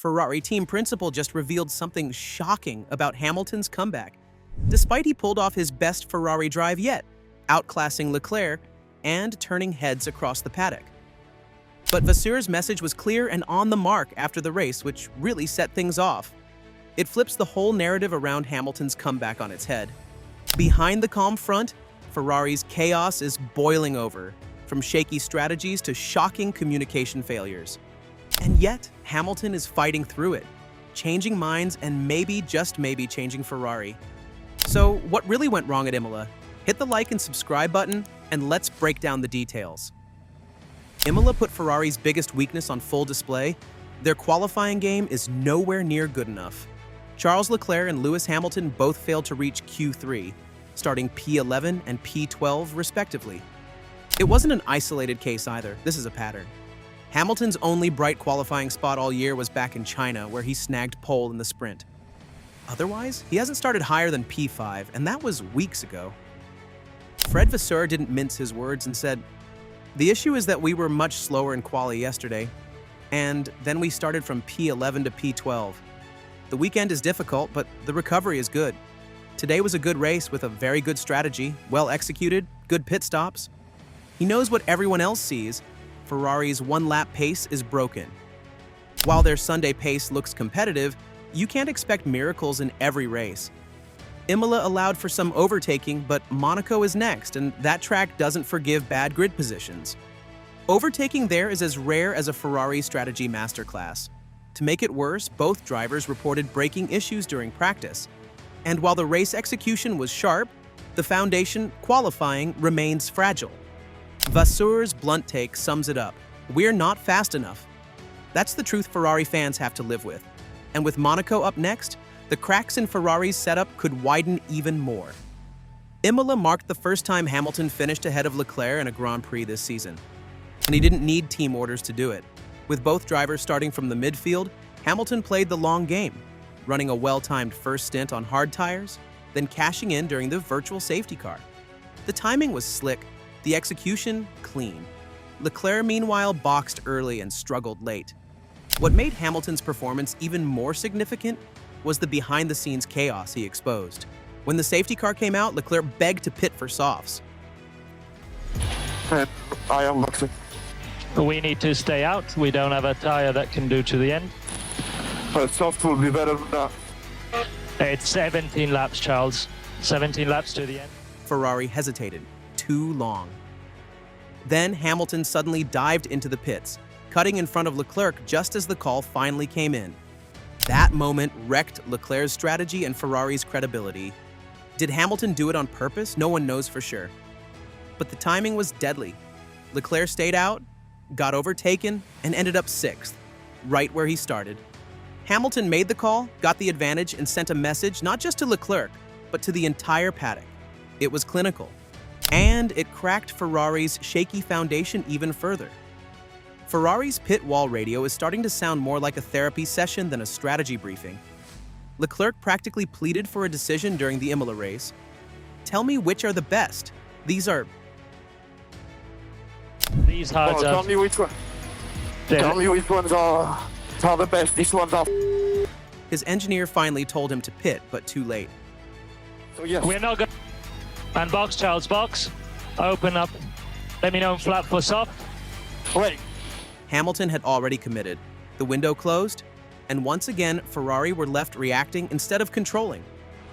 Ferrari team principal just revealed something shocking about Hamilton's comeback, despite he pulled off his best Ferrari drive yet, outclassing Leclerc and turning heads across the paddock. But Vasseur's message was clear and on the mark after the race, which really set things off. It flips the whole narrative around Hamilton's comeback on its head. Behind the calm front, Ferrari's chaos is boiling over, from shaky strategies to shocking communication failures. And yet, Hamilton is fighting through it, changing minds and maybe, just maybe, changing Ferrari. So, what really went wrong at Imola? Hit the like and subscribe button, and let's break down the details. Imola put Ferrari's biggest weakness on full display. Their qualifying game is nowhere near good enough. Charles Leclerc and Lewis Hamilton both failed to reach Q3, starting P11 and P12 respectively. It wasn't an isolated case either, this is a pattern. Hamilton's only bright qualifying spot all year was back in China, where he snagged pole in the sprint. Otherwise, he hasn't started higher than P5, and that was weeks ago. Vasseur didn't mince his words and said, "The issue is that we were much slower in quali yesterday, and then we started from P11 to P12. The weekend is difficult, but the recovery is good. Today was a good race with a very good strategy, well executed, good pit stops." He knows what everyone else sees. Ferrari's one-lap pace is broken. While their Sunday pace looks competitive, you can't expect miracles in every race. Imola allowed for some overtaking, but Monaco is next, and that track doesn't forgive bad grid positions. Overtaking there is as rare as a Ferrari strategy masterclass. To make it worse, both drivers reported braking issues during practice. And while the race execution was sharp, the foundation, qualifying, remains fragile. Vasseur's blunt take sums it up. We're not fast enough. That's the truth Ferrari fans have to live with. And with Monaco up next, the cracks in Ferrari's setup could widen even more. Imola marked the first time Hamilton finished ahead of Leclerc in a Grand Prix this season. And he didn't need team orders to do it. With both drivers starting from the midfield, Hamilton played the long game, running a well-timed first stint on hard tires, then cashing in during the virtual safety car. The timing was slick, the execution clean. Leclerc, meanwhile, boxed early and struggled late. What made Hamilton's performance even more significant was the behind-the-scenes chaos he exposed. When the safety car came out, Leclerc begged to pit for softs. I am boxing. We need to stay out. We don't have a tire that can do to the end. But soft will be better than that. It's 17 laps, Charles. 17 laps to the end. Ferrari hesitated. Too long. Then Hamilton suddenly dived into the pits, cutting in front of Leclerc just as the call finally came in. That moment wrecked Leclerc's strategy and Ferrari's credibility. Did Hamilton do it on purpose? No one knows for sure. But the timing was deadly. Leclerc stayed out, got overtaken, and ended up 6th, right where he started. Hamilton made the call, got the advantage, and sent a message not just to Leclerc, but to the entire paddock. It was clinical. And it cracked Ferrari's shaky foundation even further. Ferrari's pit wall radio is starting to sound more like a therapy session than a strategy briefing. Leclerc practically pleaded for a decision during the Imola race. "Tell me which are the best. These are..." These hards Tell are... me which one. Tell me which ones are the best. These ones are. His engineer finally told him to pit, but too late. So yes. We're not going... And box, Charles, box. Open up. Let me know flat for soft. Wait. Hamilton had already committed. The window closed, and once again, Ferrari were left reacting instead of controlling.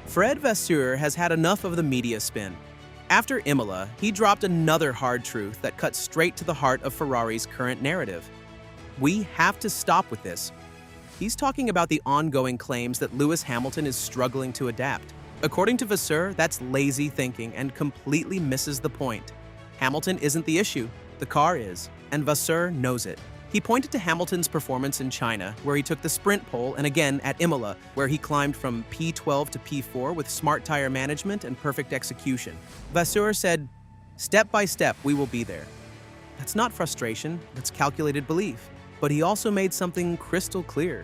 Vasseur has had enough of the media spin. After Imola, he dropped another hard truth that cut straight to the heart of Ferrari's current narrative. We have to stop with this. He's talking about the ongoing claims that Lewis Hamilton is struggling to adapt. According to Vasseur, that's lazy thinking and completely misses the point. Hamilton isn't the issue, the car is, and Vasseur knows it. He pointed to Hamilton's performance in China, where he took the sprint pole, and again at Imola, where he climbed from P12 to P4 with smart tire management and perfect execution. Vasseur said, "Step by step, we will be there." That's not frustration, that's calculated belief. But he also made something crystal clear.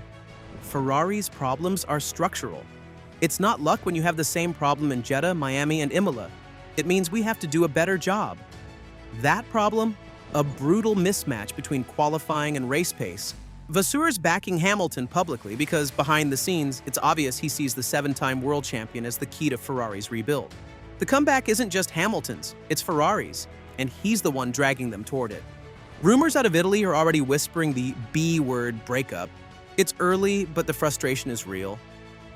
Ferrari's problems are structural. It's not luck when you have the same problem in Jeddah, Miami, and Imola. It means we have to do a better job. That problem? A brutal mismatch between qualifying and race pace. Vasseur's backing Hamilton publicly because behind the scenes, it's obvious he sees the 7-time world champion as the key to Ferrari's rebuild. The comeback isn't just Hamilton's, it's Ferrari's, and he's the one dragging them toward it. Rumors out of Italy are already whispering the B-word breakup. It's early, but the frustration is real.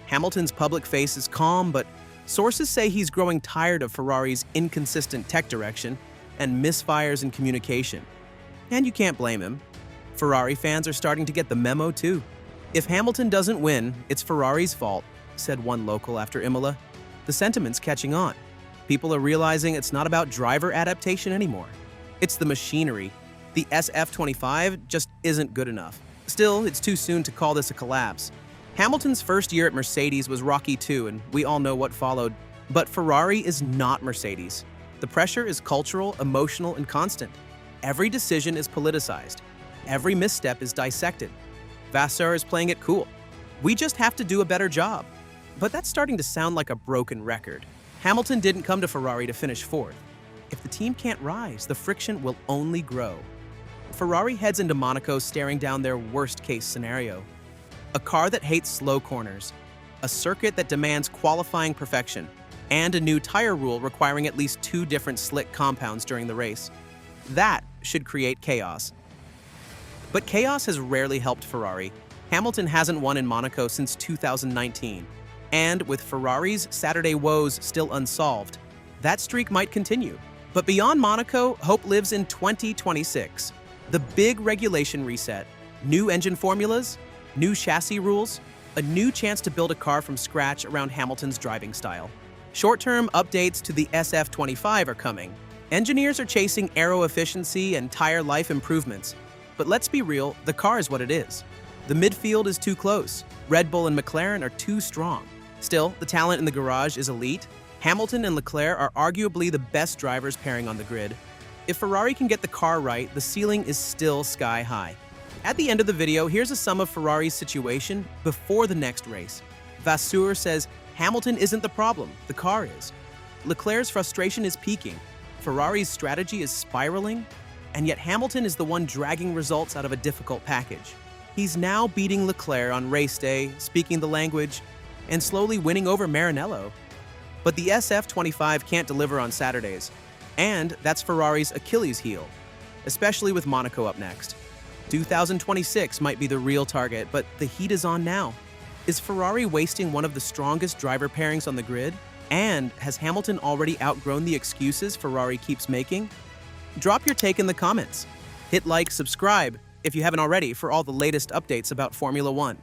Hamilton's public face is calm, but sources say he's growing tired of Ferrari's inconsistent tech direction and misfires in communication. And you can't blame him. Ferrari fans are starting to get the memo too. If Hamilton doesn't win, it's Ferrari's fault, said one local after Imola. The sentiment's catching on. People are realizing it's not about driver adaptation anymore. It's the machinery. The SF25 just isn't good enough. Still, it's too soon to call this a collapse. Hamilton's first year at Mercedes was rocky too, and we all know what followed. But Ferrari is not Mercedes. The pressure is cultural, emotional, and constant. Every decision is politicized. Every misstep is dissected. Vasseur is playing it cool. We just have to do a better job. But that's starting to sound like a broken record. Hamilton didn't come to Ferrari to finish fourth. If the team can't rise, the friction will only grow. Ferrari heads into Monaco staring down their worst-case scenario. A car that hates slow corners, a circuit that demands qualifying perfection, and a new tire rule requiring at least 2 different slick compounds during the race. That should create chaos. But chaos has rarely helped Ferrari. Hamilton hasn't won in Monaco since 2019. And with Ferrari's Saturday woes still unsolved, that streak might continue. But beyond Monaco, hope lives in 2026. The big regulation reset, new engine formulas, new chassis rules, a new chance to build a car from scratch around Hamilton's driving style. Short-term updates to the SF25 are coming. Engineers are chasing aero efficiency and tire life improvements. But let's be real, the car is what it is. The midfield is too close. Red Bull and McLaren are too strong. Still, the talent in the garage is elite. Hamilton and Leclerc are arguably the best drivers pairing on the grid. If Ferrari can get the car right, the ceiling is still sky high. At the end of the video, here's a sum of Ferrari's situation before the next race. Vasseur says Hamilton isn't the problem, the car is. Leclerc's frustration is peaking. Ferrari's strategy is spiraling, and yet Hamilton is the one dragging results out of a difficult package. He's now beating Leclerc on race day, speaking the language, and slowly winning over Maranello. But the SF25 can't deliver on Saturdays, and that's Ferrari's Achilles heel, especially with Monaco up next. 2026 might be the real target, but the heat is on now. Is Ferrari wasting one of the strongest driver pairings on the grid? And has Hamilton already outgrown the excuses Ferrari keeps making? Drop your take in the comments. Hit like, subscribe if you haven't already for all the latest updates about Formula One.